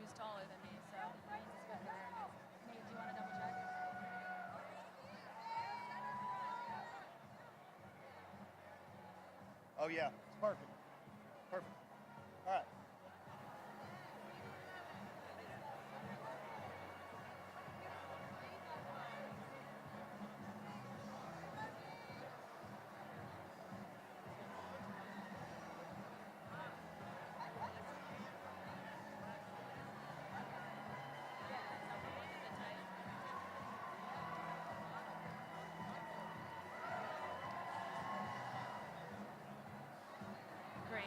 He's taller than me, so that means it's better there. Nate, do you want to double check? Oh yeah, it's perfect. Perfect. All right. Great.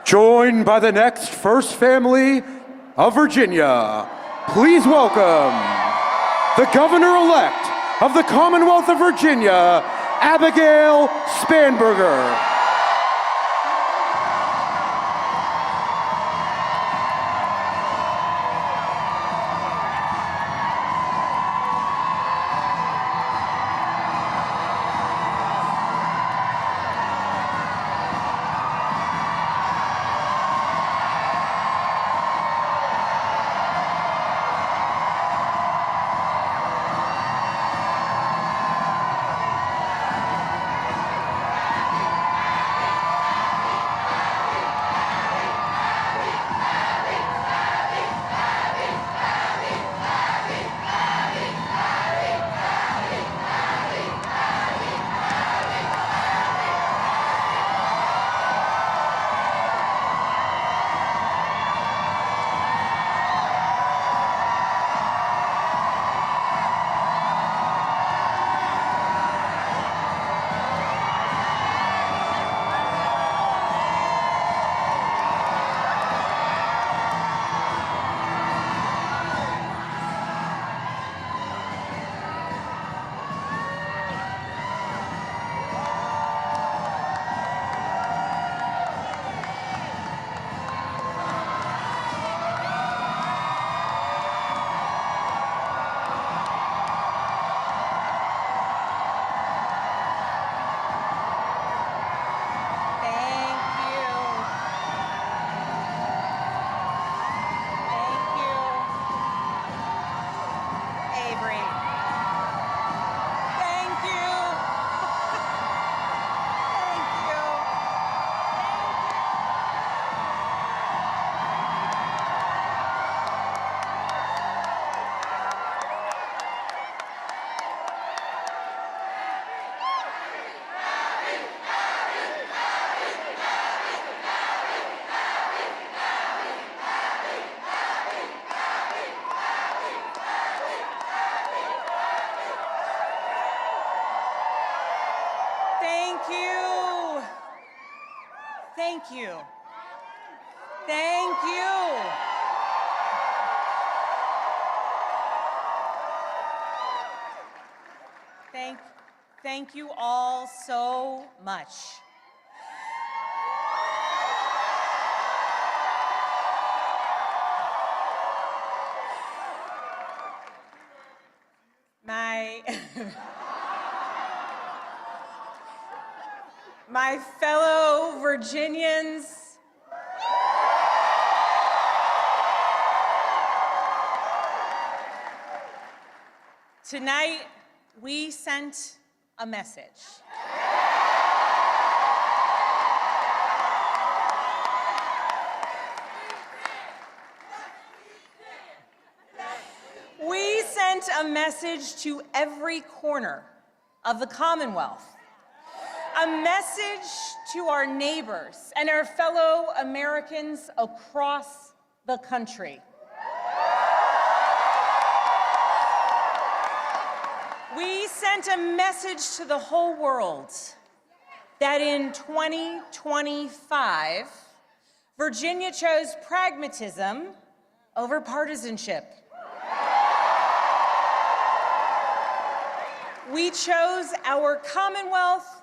Joined by the next First Family of Virginia, please welcome the Governor-elect of the Commonwealth of Virginia, Abigail Spanberger. you. Thank you. Thank you. Thank you all so much. My fellow Virginians, tonight we sent a message. We sent a message to every corner of the Commonwealth. A message to our neighbors and our fellow Americans across the country. We sent a message to the whole world that in 2025, Virginia chose pragmatism over partisanship. We chose our Commonwealth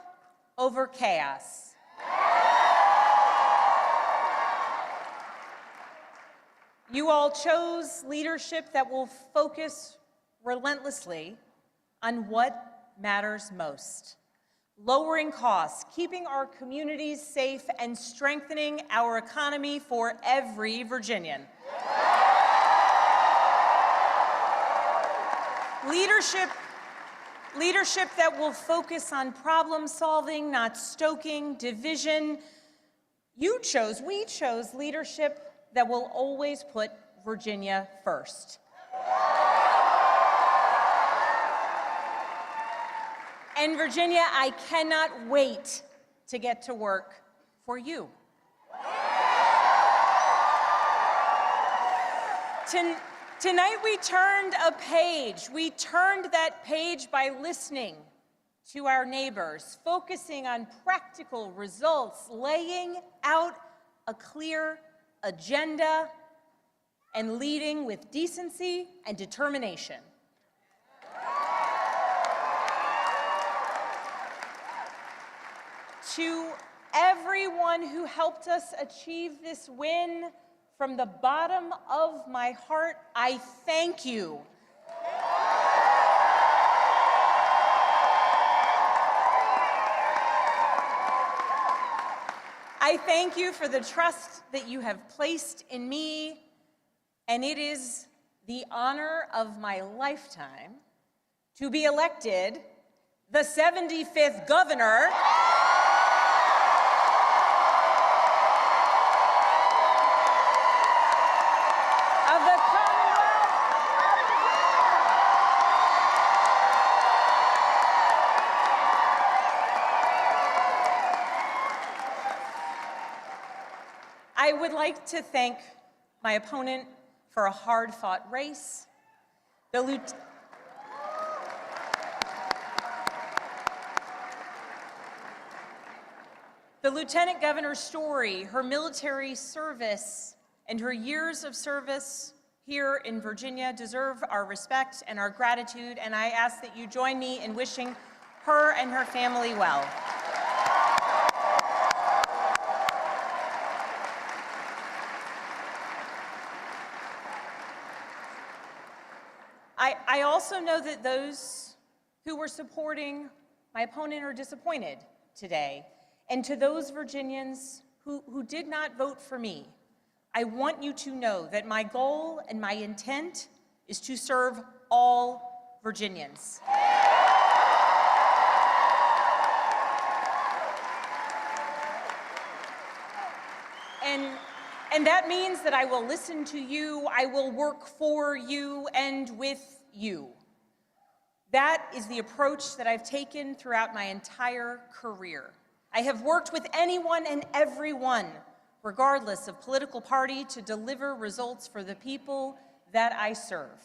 over chaos. You all chose leadership that will focus relentlessly on what matters most: lowering costs, keeping our communities safe, and strengthening our economy for every Virginian. Leadership that will focus on problem solving, not stoking division. We chose leadership that will always put Virginia first. And Virginia, I cannot wait to get to work for you. Tonight we turned a page. We turned that page by listening to our neighbors, focusing on practical results, laying out a clear agenda, and leading with decency and determination. To everyone who helped us achieve this win, from the bottom of my heart, I thank you. I thank you for the trust that you have placed in me, and it is the honor of my lifetime to be elected the 75th governor of the Commonwealth. I would like to thank my opponent for a hard-fought race, the Lieutenant Governor's story, her military service, and her years of service here in Virginia deserve our respect and our gratitude, and I ask that you join me in wishing her and her family well. I also know that those who were supporting my opponent are disappointed today. And to those Virginians who did not vote for me, I want you to know that my goal and my intent is to serve all Virginians. And that means that I will listen to you, I will work for you and with you. That is the approach that I've taken throughout my entire career. I have worked with anyone and everyone, regardless of political party, to deliver results for the people that I serve.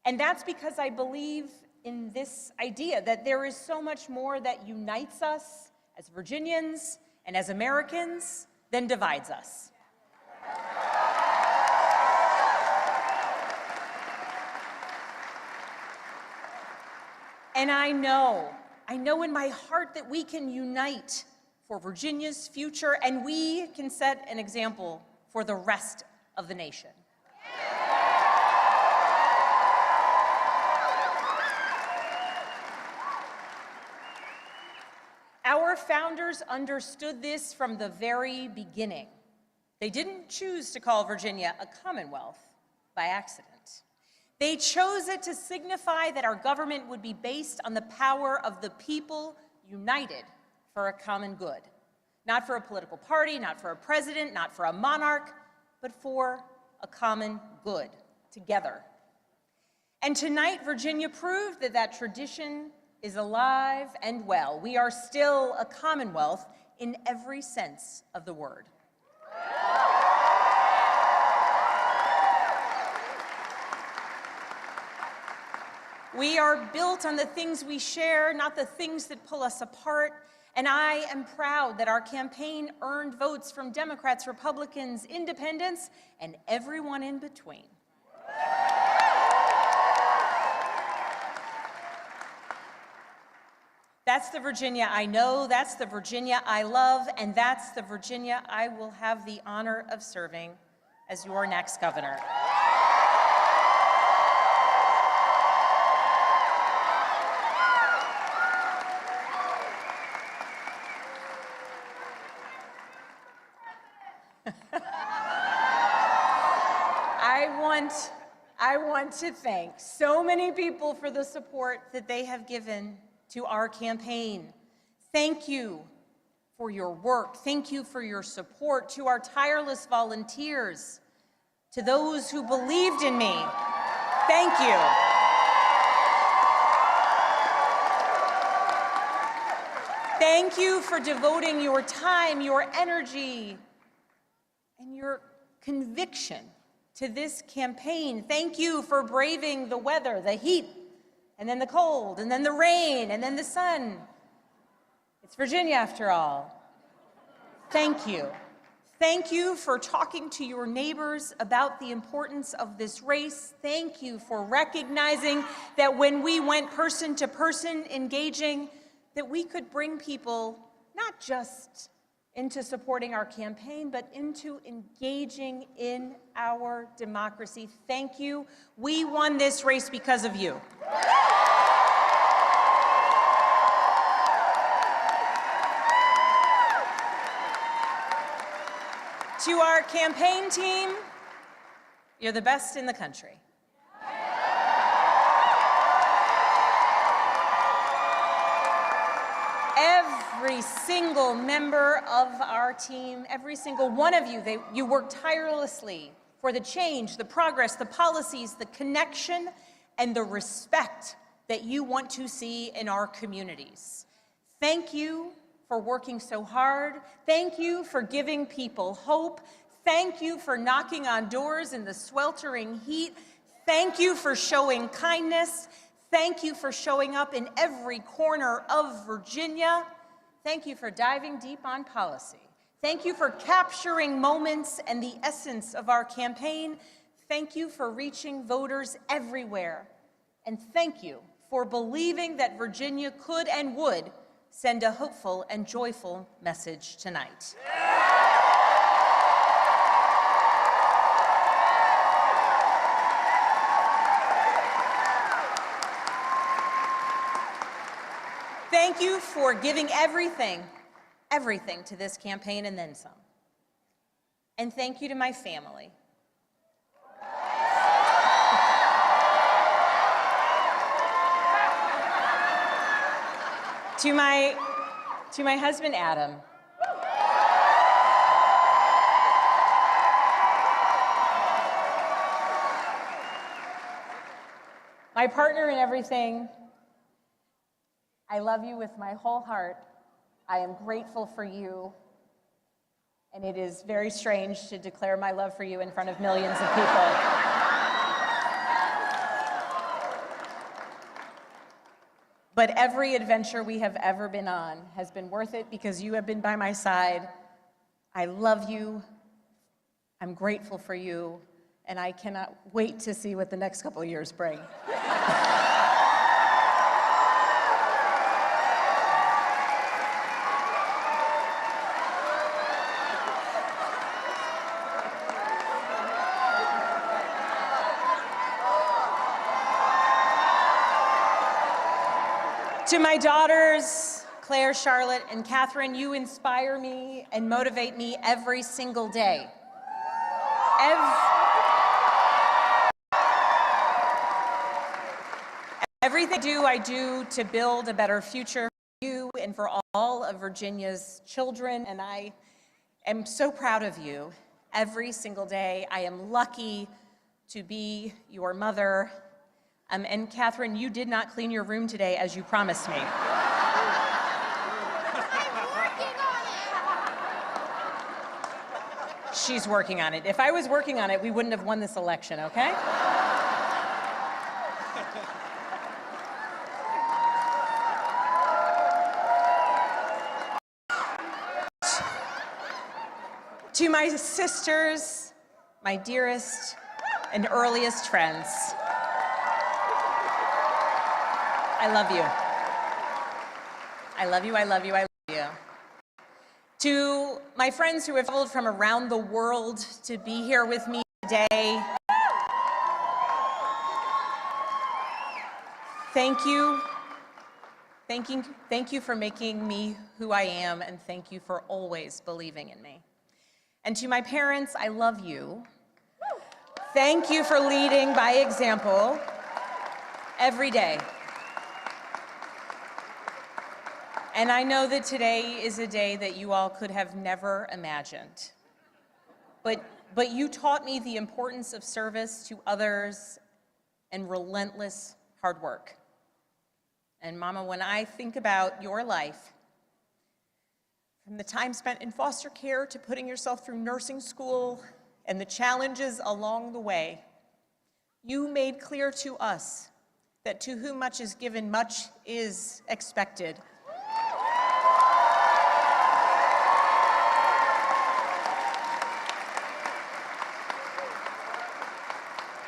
And that's because I believe in this idea that there is so much more that unites us as Virginians and as Americans than divides us. And I know in my heart that we can unite for Virginia's future, and we can set an example for the rest of the nation. Our founders understood this from the very beginning. They didn't choose to call Virginia a commonwealth by accident. They chose it to signify that our government would be based on the power of the people united for a common good. Not for a political party, not for a president, not for a monarch, but for a common good, together. And tonight, Virginia proved that that tradition is alive and well. We are still a commonwealth in every sense of the word. We are built on the things we share, not the things that pull us apart. And I am proud that our campaign earned votes from Democrats, Republicans, independents, and everyone in between. That's the Virginia I know, that's the Virginia I love, and that's the Virginia I will have the honor of serving as your next governor. I want to thank so many people for the support that they have given to our campaign. Thank you for your work. Thank you for your support. To our tireless volunteers, to those who believed in me, thank you. Thank you for devoting your time, your energy, and your conviction to this campaign. Thank you for braving the weather, the heat, and then the cold, and then the rain, and then the sun. It's Virginia after all. Thank you. Thank you for talking to your neighbors about the importance of this race. Thank you for recognizing that when we went person to person engaging, that we could bring people not just into supporting our campaign, but into engaging in our democracy. Thank you. We won this race because of you. To our campaign team, you're the best in the country. Every single member of our team, every single one of you, you work tirelessly for the change, the progress, the policies, the connection, and the respect that you want to see in our communities. Thank you for working so hard. Thank you for giving people hope. Thank you for knocking on doors in the sweltering heat. Thank you for showing kindness. Thank you for showing up in every corner of Virginia. Thank you for diving deep on policy. Thank you for capturing moments and the essence of our campaign. Thank you for reaching voters everywhere. And thank you for believing that Virginia could and would send a hopeful and joyful message tonight. Thank you for giving everything to this campaign and then some. And thank you to my family. To my husband, Adam. My partner in everything. I love you with my whole heart. I am grateful for you. And it is very strange to declare my love for you in front of millions of people. But every adventure we have ever been on has been worth it because you have been by my side. I love you. I'm grateful for you. And I cannot wait to see what the next couple of years bring. To my daughters, Claire, Charlotte, and Catherine, you inspire me and motivate me every single day. Everything I do to build a better future for you and for all of Virginia's children, and I am so proud of you every single day. I am lucky to be your mother. And Catherine, you did not clean your room today as you promised me. I'm working on it. She's working on it. If I was working on it, we wouldn't have won this election, okay? To my sisters, my dearest and earliest friends, I love you. I love you, I love you, I love you. To my friends who have traveled from around the world to be here with me today, thank you. Thank you for making me who I am, and thank you for always believing in me. And to my parents, I love you. Thank you for leading by example every day. And I know that today is a day that you all could have never imagined. But you taught me the importance of service to others and relentless hard work. And Mama, when I think about your life, from the time spent in foster care to putting yourself through nursing school and the challenges along the way, you made clear to us that to whom much is given, much is expected.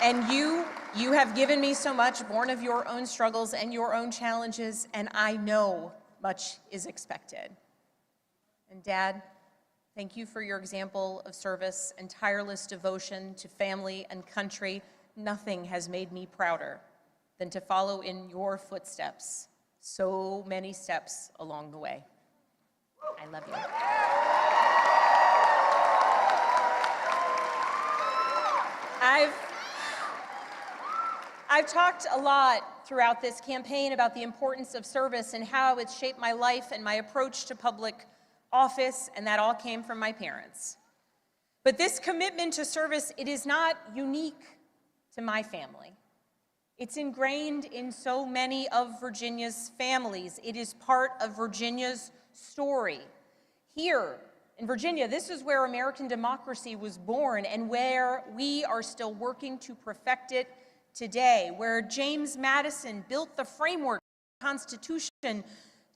And you have given me so much, born of your own struggles and your own challenges, and I know much is expected. And Dad, thank you for your example of service and tireless devotion to family and country. Nothing has made me prouder than to follow in your footsteps, so many steps along the way. I love you. I've talked a lot throughout this campaign about the importance of service and how it's shaped my life and my approach to public office, and that all came from my parents. But this commitment to service, it is not unique to my family. It's ingrained in so many of Virginia's families. It is part of Virginia's story. Here in Virginia, this is where American democracy was born and where we are still working to perfect it today, where James Madison built the framework of the Constitution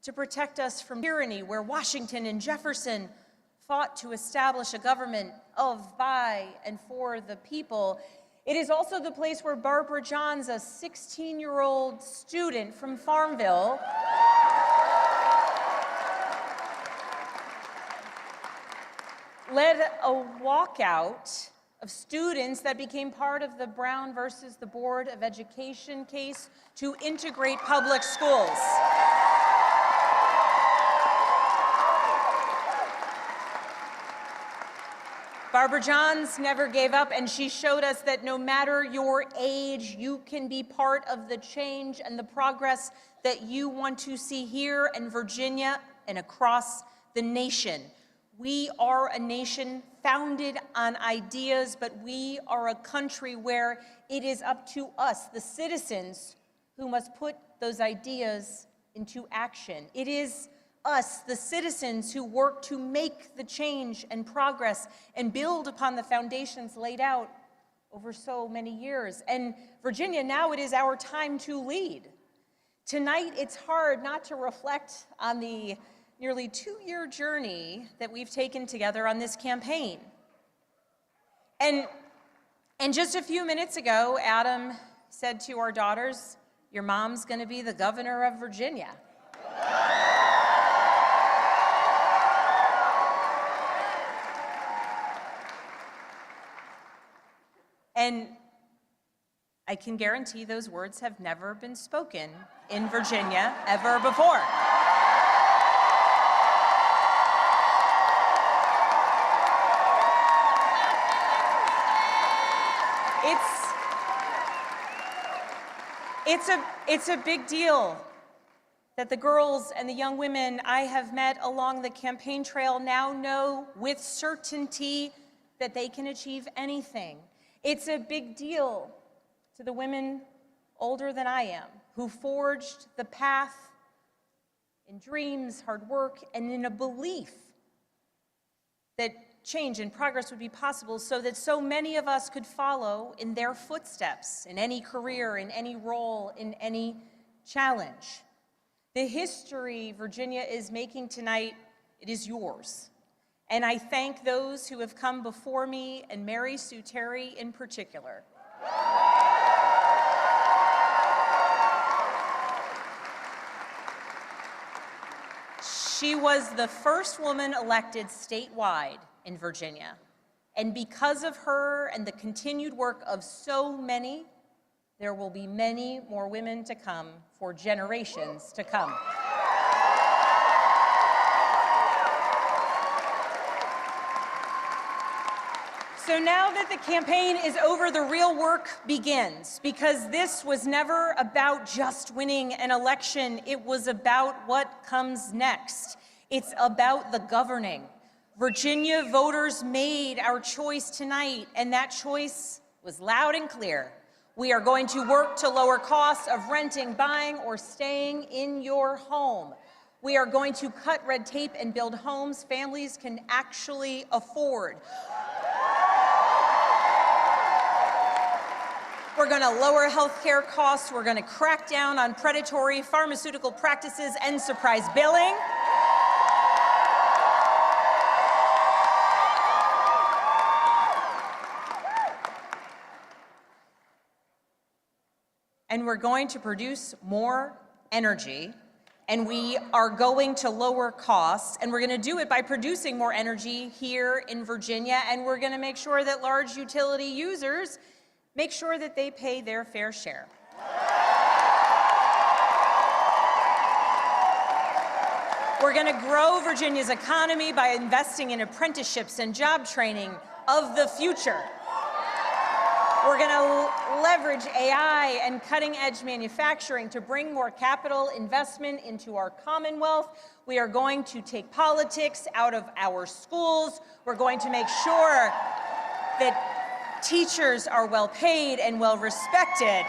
to protect us from tyranny, where Washington and Jefferson fought to establish a government of, by, and for the people. It is also the place where Barbara Johns, a 16-year-old student from Farmville, led a walkout of students that became part of the Brown versus the Board of Education case to integrate public schools. Barbara Johns never gave up, and she showed us that no matter your age, you can be part of the change and the progress that you want to see here in Virginia and across the nation. We are a nation founded on ideas, but we are a country where it is up to us, the citizens, who must put those ideas into action. It is us, the citizens, who work to make the change and progress and build upon the foundations laid out over so many years. And Virginia, now it is our time to lead. Tonight, it's hard not to reflect on the nearly 2-year journey that we've taken together on this campaign. And just a few minutes ago, Adam said to our daughters, "Your mom's going to be the governor of Virginia." And I can guarantee those words have never been spoken in Virginia ever before. It's a big deal that the girls and the young women I have met along the campaign trail now know with certainty that they can achieve anything. It's a big deal to the women older than I am who forged the path in dreams, hard work, and in a belief that change and progress would be possible so that so many of us could follow in their footsteps in any career, in any role, in any challenge. The history Virginia is making tonight, it is yours. And I thank those who have come before me, and Mary Sue Terry in particular. She was the first woman elected statewide in Virginia. And because of her and the continued work of so many, there will be many more women to come for generations to come. So now that the campaign is over, the real work begins, because this was never about just winning an election. It was about what comes next. It's about the governing. Virginia voters made our choice tonight, and that choice was loud and clear. We are going to work to lower costs of renting, buying, or staying in your home. We are going to cut red tape and build homes families can actually afford. We're going to lower health care costs. We're going to crack down on predatory pharmaceutical practices and surprise billing. And we're going to produce more energy, and we are going to lower costs, and we're going to do it by producing more energy here in Virginia, and we're going to make sure that large utility users make sure that they pay their fair share. We're going to grow Virginia's economy by investing in apprenticeships and job training of the future. We're going to leverage AI and cutting-edge manufacturing to bring more capital investment into our commonwealth. We are going to take politics out of our schools. We're going to make sure that teachers are well paid and well respected.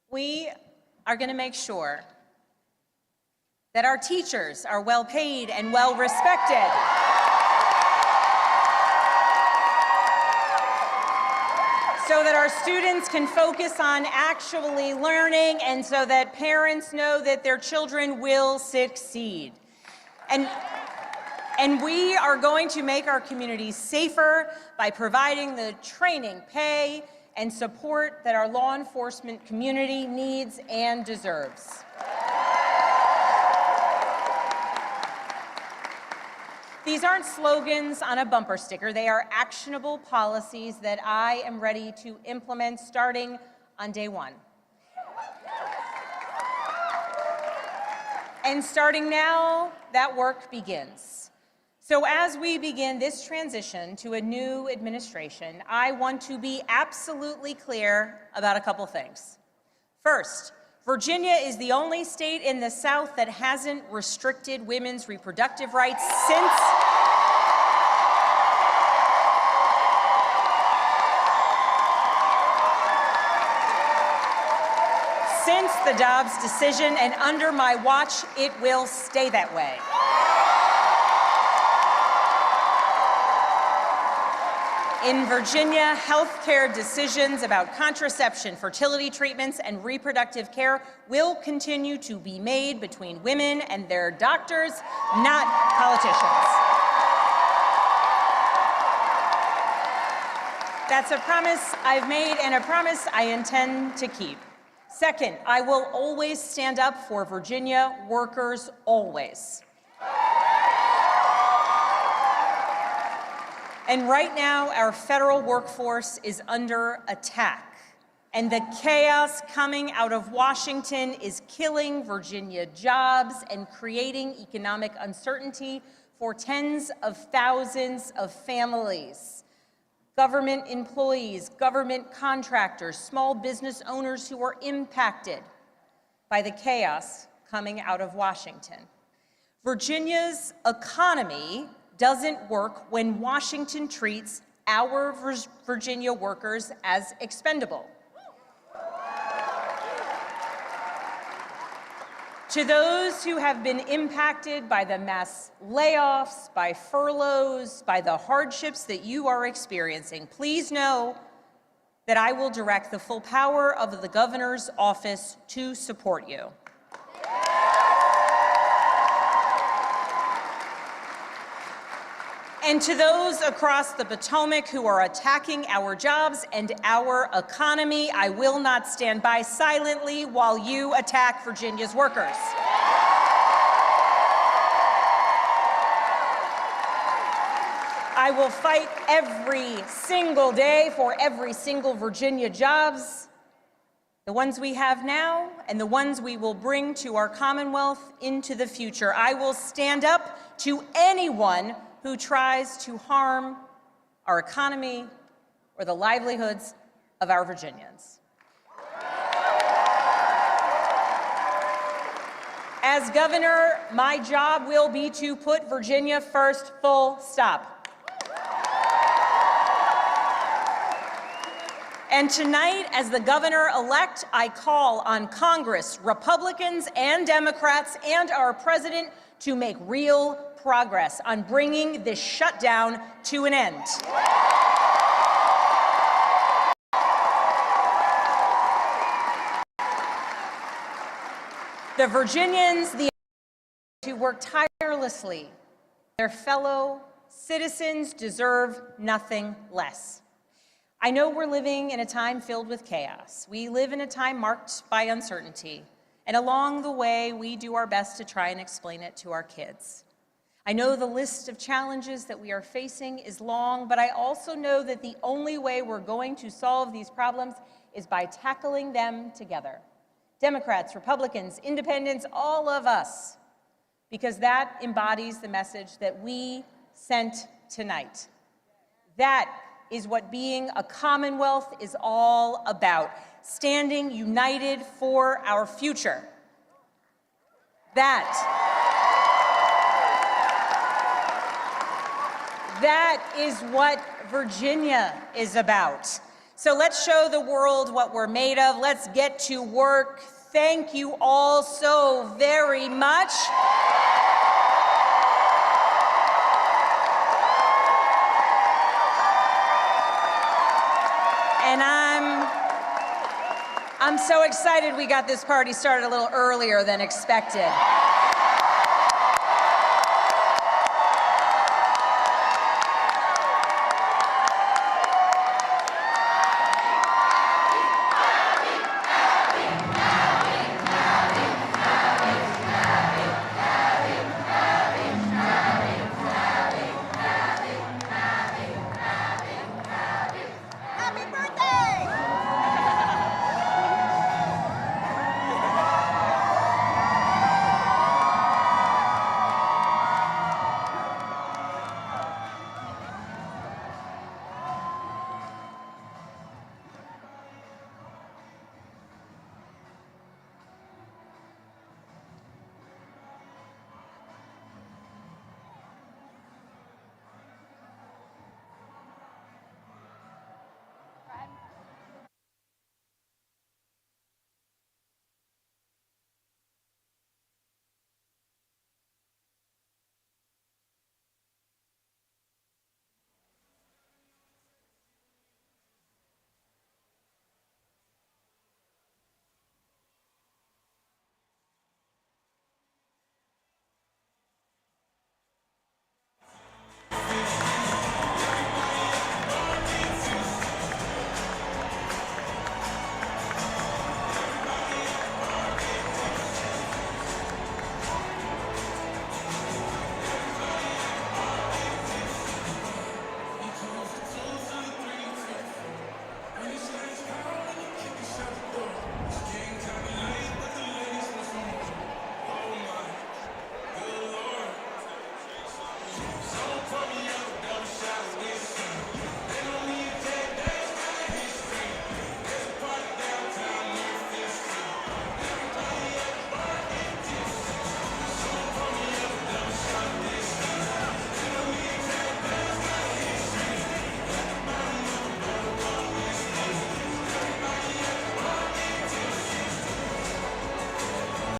We are going to make sure that our teachers are well paid and well respected. So that our students can focus on actually learning, and so that parents know that their children will succeed. And And we are going to make our communities safer by providing the training, pay, and support that our law enforcement community needs and deserves. These aren't slogans on a bumper sticker. They are actionable policies that I am ready to implement starting on day one. And starting now, that work begins. So as we begin this transition to a new administration, I want to be absolutely clear about a couple things. First, Virginia is the only state in the South that hasn't restricted women's reproductive rights since the Dobbs decision, and under my watch, it will stay that way. In Virginia, healthcare decisions about contraception, fertility treatments, and reproductive care will continue to be made between women and their doctors, not politicians. That's a promise I've made and a promise I intend to keep. Second, I will always stand up for Virginia workers, always. And right now, our federal workforce is under attack. And the chaos coming out of Washington is killing Virginia jobs and creating economic uncertainty for tens of thousands of families. Government employees, government contractors, small business owners who are impacted by the chaos coming out of Washington. Virginia's economy doesn't work when Washington treats our Virginia workers as expendable. To those who have been impacted by the mass layoffs, by furloughs, by the hardships that you are experiencing, please know that I will direct the full power of the governor's office to support you. And to those across the Potomac who are attacking our jobs and our economy, I will not stand by silently while you attack Virginia's workers. I will fight every single day for every single Virginia jobs, the ones we have now and the ones we will bring to our Commonwealth into the future. I will stand up to anyone who tries to harm our economy or the livelihoods of our Virginians. As governor, my job will be to put Virginia first, full stop. And tonight, as the governor-elect, I call on Congress, Republicans and Democrats, and our president to make real progress on bringing this shutdown to an end. The Virginians, who work tirelessly, their fellow citizens deserve nothing less. I know we're living in a time filled with chaos. We live in a time marked by uncertainty. And along the way, we do our best to try and explain it to our kids. I know the list of challenges that we are facing is long, but I also know that the only way we're going to solve these problems is by tackling them together. Democrats, Republicans, independents, all of us, because that embodies the message that we sent tonight. That is what being a Commonwealth is all about. Standing united for our future. That is what Virginia is about. So let's show the world what we're made of. Let's get to work. Thank you all so very much. And I'm so excited we got this party started a little earlier than expected.